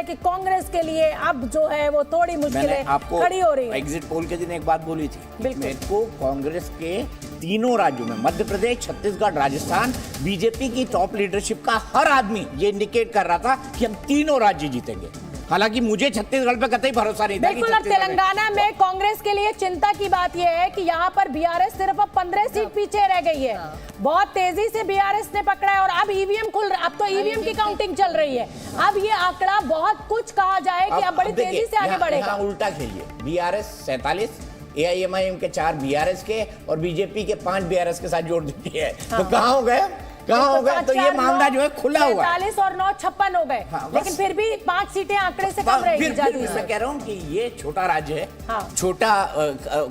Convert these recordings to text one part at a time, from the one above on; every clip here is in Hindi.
है कि कांग्रेस के लिए अब जो है वो थोड़ी मुश्किलें खड़ी हो रही है। एग्जिट पोल के दिन एक बात बोली थी, बिल्कुल। मेरे को कांग्रेस के तीनों राज्यों में, मध्य प्रदेश, छत्तीसगढ़, राजस्थान, बीजेपी की टॉप लीडरशिप का हर आदमी ये इंडिकेट कर रहा था कि हम तीनों राज्य जीतेंगे। हालांकि मुझे छत्तीसगढ़ पे कतई भरोसा नहीं था। बिल्कुल। और तेलंगाना में कांग्रेस के लिए चिंता की बात यह है कि यहाँ पर बीआरएस सिर्फ अब 15 सीट पीछे रह गई है। बहुत तेजी से बीआरएस ने पकड़ा है और अब ईवीएम खुल रहा है। अब तो ईवीएम की काउंटिंग चल रही है। अब ये आंकड़ा बहुत कुछ कहा जाए कि अब बड़ी तेजी से आगे बढ़ेगा। उल्टा खेलिए, बीआरएस 47, एआईएमआईएम के 4 बीआरएस के और बीजेपी के 5 बीआरएस के साथ जोड़ देती है। तो कहाँ हो गए? कहाँ हो गए? तो ये मामला जो है खुला हुआ है। 45 और 9 56 हो गए। लेकिन फिर भी 5 सीटें आंकड़े से कम रहेगी। मैं कह रहा हूँ कि ये छोटा राज्य है। हाँ। छोटा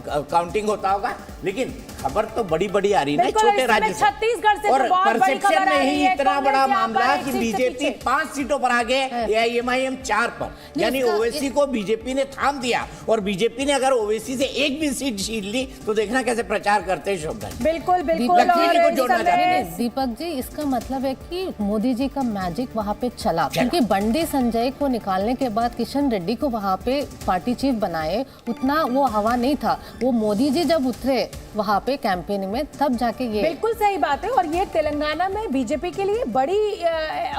काउंटिंग होता होगा, लेकिन खबर तो बड़ी बड़ी आ रही है छोटे राज्य से। छत्तीसगढ़ से और तो बहुत बड़ी खबर परसेप्शन आ में रही ही है। इतना बड़ा मामला कि सीट से बीजेपी पीछे। 5 सीटों पर आगे, एआईएमआईएम 4 पर। यानी ओवैसी को बीजेपी ने थाम दिया। और बीजेपी ने अगर ओवैसी से एक भी सीट छीन ली तो देखना कैसे प्रचार करते हैं शोभा। बिल्कुल बिल्कुल। दीपक जी, इसका मतलब है कि मोदी जी का मैजिक वहाँ पे चला, क्योंकि बंडी संजय को निकालने के बाद किशन रेड्डी को वहाँ पे पार्टी चीफ बनाए, उतना वो हवा नहीं था। वो मोदी जी जब उतरे वहाँ पे कैंपेन में, तब जाके ये बिल्कुल सही बात है। और ये तेलंगाना में बीजेपी के लिए बड़ी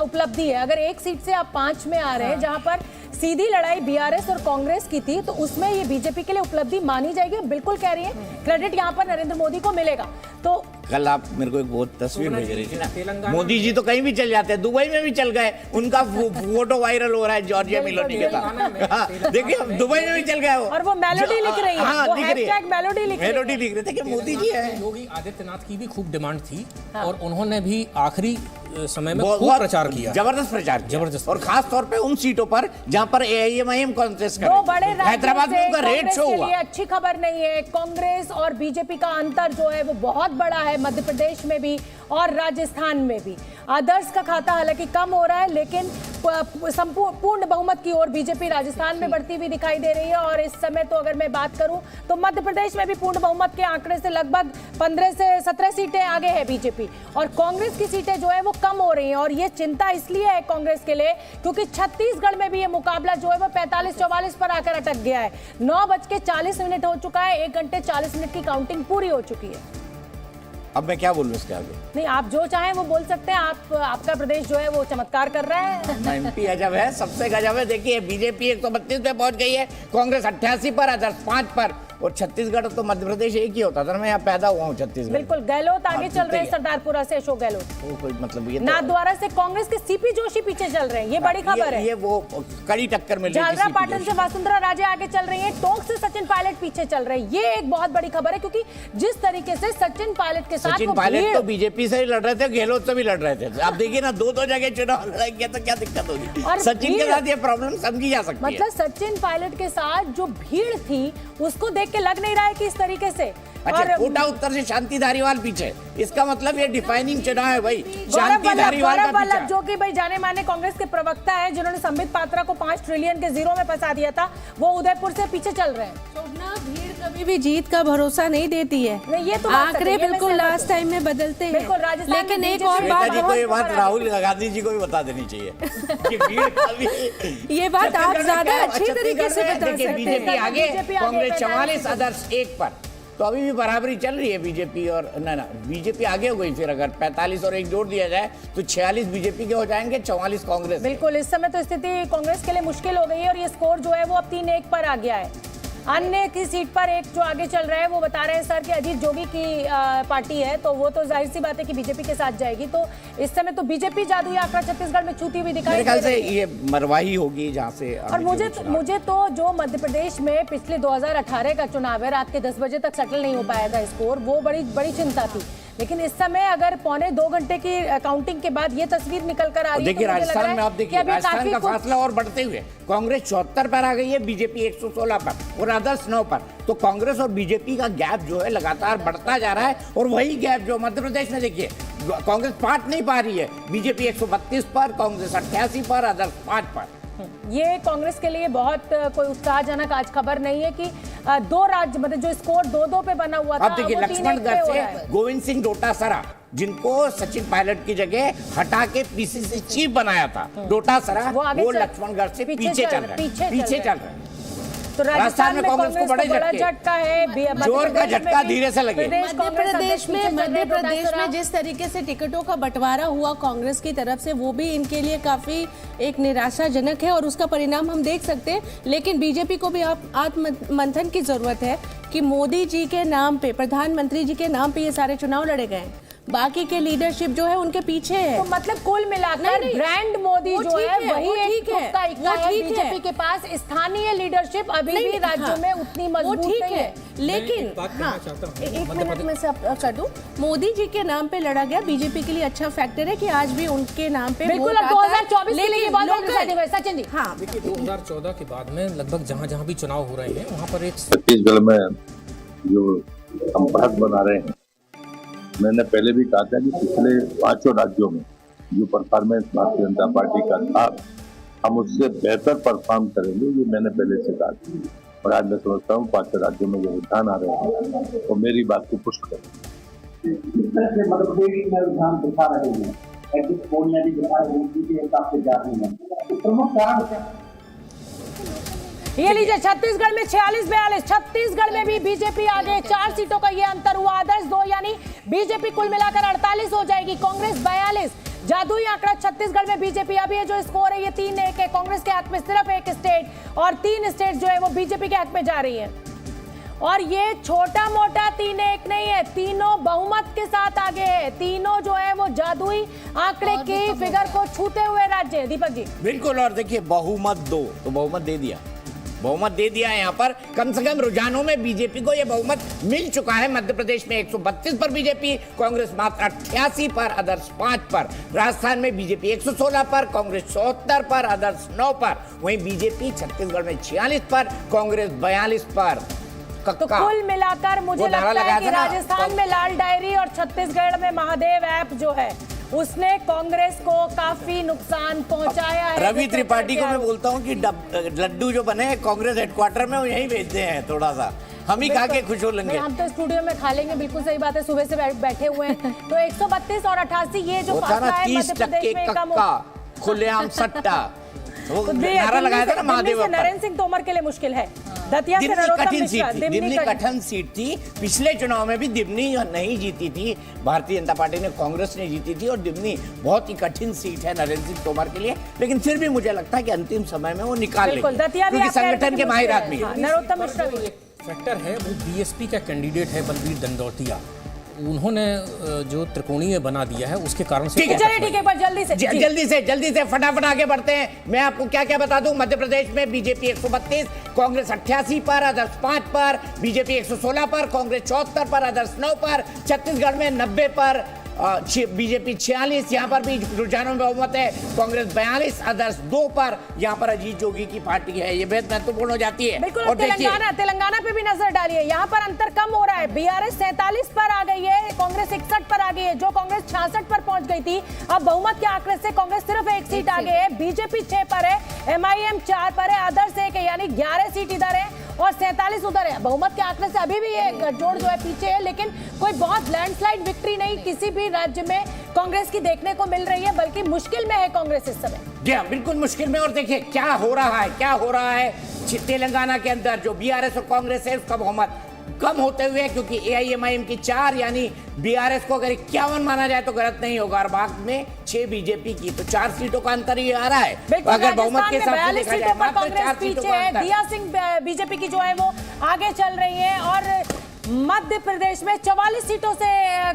उपलब्धि है। अगर एक सीट से आप 5 में आ रहे हैं, जहाँ पर सीधी लड़ाई बीआरएस और कांग्रेस की थी, तो उसमें ये बीजेपी के लिए उपलब्धि मानी जाएगी। बिल्कुल कह रही है, क्रेडिट यहाँ पर नरेंद्र मोदी को मिलेगा। तो कल आप मेरे को एक बहुत तस्वीर भेज रही थी ना, मोदी जी तो कहीं भी चल जाते हैं, दुबई में भी चल गए, उनका फोटो वायरल हो रहा है जॉर्जिया मेलोडी के साथ। देखिए दुबई में भी चल गए वो, और वो मेलोडी लिख रही है। हाँ, वो लिख रही है, मेलोडी लिख रहे थे कि मोदी जी है। योगी आदित्यनाथ की भी खूब डिमांड थी और उन्होंने भी आखिरी समय में खूब प्रचार किया, जबरदस्त प्रचार, जबरदस्त। और खास तौर पे उन सीटों पर जहां पर एआईएमआईएम कांटेस्ट कर दो बड़े हैदराबाद में उनका रेड शो हुआ। अच्छी खबर नहीं है। कांग्रेस और बीजेपी का अंतर जो है वो बहुत बड़ा है, मध्य प्रदेश में भी और राजस्थान में भी। आदर्श का खाता हालांकि कम हो रहा है, लेकिन पूर्ण बहुमत की ओर बीजेपी राजस्थान में बढ़ती हुई दिखाई दे रही है। और इस समय तो अगर मैं बात करूं तो मध्य प्रदेश में भी पूर्ण बहुमत के आंकड़े से लगभग 15 से 17 सीटें आगे है बीजेपी, और कांग्रेस की सीटें जो है वो कम हो रही हैं। और ये चिंता इसलिए है कांग्रेस के लिए क्योंकि छत्तीसगढ़ में भी ये मुकाबला जो है वो 45-44 पर आकर अटक गया है। 9:40 हो चुका है, 1 घंटे 40 मिनट की काउंटिंग पूरी हो चुकी है। अब मैं क्या बोलूं इसके आगे? नहीं, आप जो चाहें वो बोल सकते हैं। आपका प्रदेश जो है वो चमत्कार कर रहा है। एमपी गजब है, सबसे गजब है। देखिए बीजेपी 132 पे पहुंच गई है, कांग्रेस 88 पर, आदर्श 5 पर। और छत्तीसगढ़ तो मध्य प्रदेश एक ही होता था, मैं यहाँ पैदा हुआ हूँ छत्तीसगढ़। बिल्कुल। गहलोत आगे चल रहे हैं, सरदारपुरा से अशोक गहलोत। वो कोई मतलब ये नाथद्वारा से कांग्रेस के सीपी जोशी पीछे चल रहे हैं, ये बड़ी खबर है। ये वो कड़ी टक्कर मिल रही है। झालरा पाटन से वसुंधरा राजे आगे चल रही है, टोंक से सचिन पायलट पीछे चल रहे हैं। ये एक बहुत बड़ी खबर है, क्योंकि जिस तरीके से सचिन पायलट के साथ सचिन पायलट तो बीजेपी से ही लड़ रहे थे, गहलोत से भी लड़ रहे थे। आप देखिए ना, 2 जगह चुनाव लड़ाएंगे तो क्या दिक्कत होगी। सचिन के साथ ये प्रॉब्लम समझी जा सकती है। मतलब सचिन पायलट के साथ जो भीड़ थी उसको देख के लग नहीं रहा है कि इस तरीके से। अच्छा, कोटा उत्तर से शांति धारीवाल पीछे, इसका मतलब ये डिफाइनिंग चुनाव है भाई। शांति धारीवाल का पीछा, जो कि भाई जाने माने कांग्रेस के प्रवक्ता है, जिन्होंने संबित पात्रा को 5 ट्रिलियन के जीरो में फंसा दिया था, वो उदयपुर से पीछे चल रहे हैं। भीड़ कभी भी जीत का भरोसा नहीं देती है। नहीं, ये तो आंकड़े बिल्कुल लास्ट टाइम में बदलते हैं। बिल्कुल। राजस्थान लेकिन एक और बात, ये बात राहुल गांधी जी को भी बता देनी चाहिए कि भीड़ कभी ये बात आप ज्यादा अच्छी तरीके से बता सकते हैं। बीजेपी आगे, कांग्रेस 44, आदर्श 1 पर। तो अभी भी बराबरी चल रही है बीजेपी और ना बीजेपी आगे हो गई। फिर अगर 45 और 1 जोड़ दिया जाए तो 46 बीजेपी के हो जाएंगे, 44 कांग्रेस। बिल्कुल। इस समय तो स्थिति कांग्रेस के लिए मुश्किल हो गई है और ये स्कोर जो है वो अब 3-1 पर आ गया है। अन्य की सीट पर एक जो आगे चल रहा है वो बता रहे हैं सर कि अजीत जोगी की पार्टी है, तो वो तो जाहिर सी बात है कि बीजेपी के साथ जाएगी। तो इस समय तो बीजेपी जादुई आंकड़ा छत्तीसगढ़ में छूती हुई दिखाई दे रही है। ये मरवाही होगी जहाँ से। और मुझे तो जो मध्य प्रदेश में पिछले 2018 का चुनाव है, रात के 10 बजे तक सेटल नहीं हो पाया था स्कोर, वो बड़ी चिंता थी। लेकिन इस समय अगर 1.25 घंटे की काउंटिंग के बाद ये तस्वीर निकल कर आ रही है, देखिए राजस्थान में आप देखिए, राजस्थान का फासला और बढ़ते हुए कांग्रेस 74 पर आ गई है, बीजेपी 116 पर और आदर्श 9 पर। तो कांग्रेस और बीजेपी का गैप जो है लगातार बढ़ता जा रहा है। और वही गैप जो मध्य प्रदेश में देखिए, कांग्रेस पाट नहीं पा रही है, बीजेपी 132 पर, कांग्रेस 88 पर, आदर्श 5 पर। ये कांग्रेस के लिए बहुत कोई उत्साहजनक आज खबर नहीं है कि 2 राज्य मतलब जो स्कोर 2-2 पे बना हुआ था, अब देखिए लक्ष्मणगढ़ से गोविंद सिंह डोटासरा जिनको सचिन पायलट की जगह हटा के पीसीसी चीफ बनाया था डोटासरा, वो लक्ष्मणगढ़ से पीछे चल रहे हैं। तो राजस्थान में कांग्रेस को बड़ा झटका है, जोर का झटका धीरे से लगे। मध्य प्रदेश में जिस तरीके से टिकटों का बंटवारा हुआ कांग्रेस की तरफ से, वो भी इनके लिए काफी एक निराशाजनक है और उसका परिणाम हम देख सकते हैं। लेकिन बीजेपी को भी आत्ममंथन की जरूरत है कि मोदी जी के नाम पे, प्रधानमंत्री जी के नाम पे ये सारे चुनाव लड़े गए, बाकी के लीडरशिप जो है उनके पीछे है। तो मतलब कुल मिलाकर ब्रांड मोदी जो है वही एक तुक्का इक्का है बीजेपी के पास। स्थानीय लीडरशिप अभी भी राज्यों में उतनी मजबूत नहीं है। लेकिन एक मिनट में से कर दूं, मोदी जी के नाम पे लड़ा गया बीजेपी के लिए अच्छा फैक्टर है कि आज भी उनके नाम पे बिल्कुल। अब 2024 के लिए बहुत एक्साइटिंग है सचिन जी। हाँ, देखिए 2014 के बाद में लगभग जहां भी चुनाव हो रहे हैं वहां पर एक छत्तीसगढ़ में जो हम बढ़त बना रहे हैं, मैंने पहले भी कहा था कि पिछले 5 राज्यों में जो परफॉर्मेंस भारतीय जनता पार्टी का था, हम उससे बेहतर परफॉर्म करेंगे, ये मैंने पहले से कहा था। और आज मैं समझता हूँ 5 राज्यों में जो रुझान आ रहे हैं तो मेरी बात को पुष्ट करें। इस तरह से मध्य प्रदेश में रुझान दिखा रहे हैं, एग्जिट पोल या भी दिखा रहे हैं, के हिसाब से जा रहे हैं, तो प्रमुख कारण क्या? ये लीजिए, छत्तीसगढ़ में 46-42, छत्तीसगढ़ में भी बीजेपी आगे, 4 सीटों का ये अंतर हुआ। आदर्श 2, यानी बीजेपी कुल मिलाकर 48 हो जाएगी, कांग्रेस 42। जादुई आंकड़ा छत्तीसगढ़ में बीजेपी अभी ये जो स्कोर है ये 3-1 है, कांग्रेस के हाथ में सिर्फ 1 स्टेट और 3 स्टेट जो है वो बीजेपी के हक में जा रही है। और ये छोटा मोटा 3-1 नहीं है, तीनों बहुमत के साथ आगे है, तीनों जो है वो जादुई आंकड़े की फिगर को छूते हुए राज्य है। दीपक जी बिल्कुल। और देखिए बहुमत 2 तो बहुमत दे दिया, बहुमत दे दिया है। यहाँ पर कम से कम रुझानों में बीजेपी को यह बहुमत मिल चुका है। मध्य प्रदेश में 132 पर बीजेपी, कांग्रेस मात्र 88 पर, अदर्स 5 पर। राजस्थान में बीजेपी 116 पर, कांग्रेस 74 पर, अदर्स 9 पर। वहीं बीजेपी छत्तीसगढ़ में 46 पर, कांग्रेस 42 पर। तो कुल मिलाकर मुझे लगता है कि राजस्थान में लाल डायरी और छत्तीसगढ़ में महादेव ऐप जो है उसने कांग्रेस को काफी नुकसान पहुंचाया है। रवि त्रिपाठी को मैं बोलता हूं कि लड्डू जो बने कांग्रेस हेडक्वार्टर में वो यहीं भेजते हैं, थोड़ा सा हम ही खा के खुश हो लेंगे। हम तो स्टूडियो में खा लेंगे, बिल्कुल सही बात है, सुबह से बैठे हुए हैं। तो 132 और 88 ये जो फासला है मध्य प्रदेश में कम हो, खुलेआम सट्टा वो नारा लगाया था ना महादेव। नरेंद्र सिंह तोमर के लिए मुश्किल है। दतिया से दिमनी कठिन सीट थी। पिछले चुनाव में भी दिमनी नहीं जीती थी, भारतीय जनता पार्टी ने, कांग्रेस ने जीती थी। और दिमनी बहुत ही कठिन सीट है नरेंद्र सिंह तोमर के लिए, लेकिन फिर भी मुझे लगता है कि अंतिम समय में वो निकाल लेंगे, क्योंकि संगठन के माहिर आदमी है। नरोत्तम मिश्रा भी फैक्टर है, वो बीएसपी का कैंडिडेट है बलबीर दंडौतिया, उन्होंने जो त्रिकोणीय बना दिया है उसके कारण से। ठीक है, पर जल्दी से फटाफट आगे बढ़ते हैं। मैं आपको क्या क्या बता दूं। मध्य प्रदेश में बीजेपी 132, कांग्रेस 88 पर, अदर्स 5 पर, बीजेपी 116 पर, कांग्रेस 74 पर, अदर्स 9 पर। छत्तीसगढ़ में 90 पर, बीजेपी 46। यहाँ पर भी रुझानों में बहुमत है, कांग्रेस 42, अदर्स 2 पर। यहाँ पर अजीत जोगी की पार्टी है, ये बेहद महत्वपूर्ण हो जाती है। बिल्कुल। और तेलंगाना पे भी नजर डालिए, यहाँ पर अंतर कम हो रहा है। बीआरएस 47 पर आ गई है, कांग्रेस 61 पर आ गई है। जो कांग्रेस 66 पर पहुंच गई थी, अब बहुमत के आंकड़े से कांग्रेस सिर्फ 1 सीट आगे है। बीजेपी 6 पर है, एमआईएम 4 पर है, अदर्स 1 है, यानी 11 सीट इधर है और 47 उधर है। बहुमत के आंकड़े से अभी भी ये गठजोड़ जो है पीछे है, लेकिन कोई बहुत लैंडस्लाइड विक्ट्री नहीं किसी भी राज्य में कांग्रेस की देखने को मिल रही है, बल्कि मुश्किल में है कांग्रेस इस समय। जी हाँ, बिल्कुल मुश्किल में। और देखिए क्या हो रहा है तेलंगाना के अंदर। जो बीआरएस और कांग्रेस है उसका बहुमत कम होते हुए, क्योंकि एआईएमआईएम की 4, यानी बीआरएस को अगर 51 माना जाए तो गलत नहीं होगा, और बाद में 6 बीजेपी की, तो 4 सीटों का अंतर ही आ रहा है। अगर बहुमत के हिसाब से देखा जाए मात्र 4 सीटों का अंतर। दिया सिंह बीजेपी की जो है वो आगे चल रही है, और मध्य प्रदेश में 44 सीटों से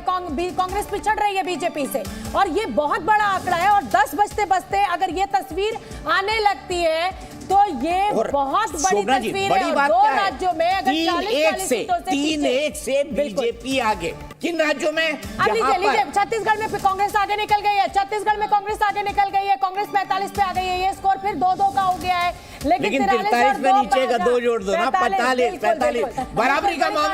कांग्रेस पिछड़ रही है बीजेपी से, और ये बहुत बड़ा आंकड़ा है। और 10 बजते अगर ये तस्वीर आने लगती है तो ये बहुत बड़ी तस्वीर है। और 2 राज्यों में अगर 40 सीटों से 3-1 से बीजेपी आगे। किन राज्यों में? अब लीजिए, छत्तीसगढ़ में कांग्रेस आगे निकल गई है, छत्तीसगढ़ में कांग्रेस आगे निकल गई है, कांग्रेस 45 पे आ गई है। ये स्कोर फिर 2-2 का हो गया है, लेकिन 43 में नीचे का 2 जोड़ दो ना, 45 बराबरी का मामला।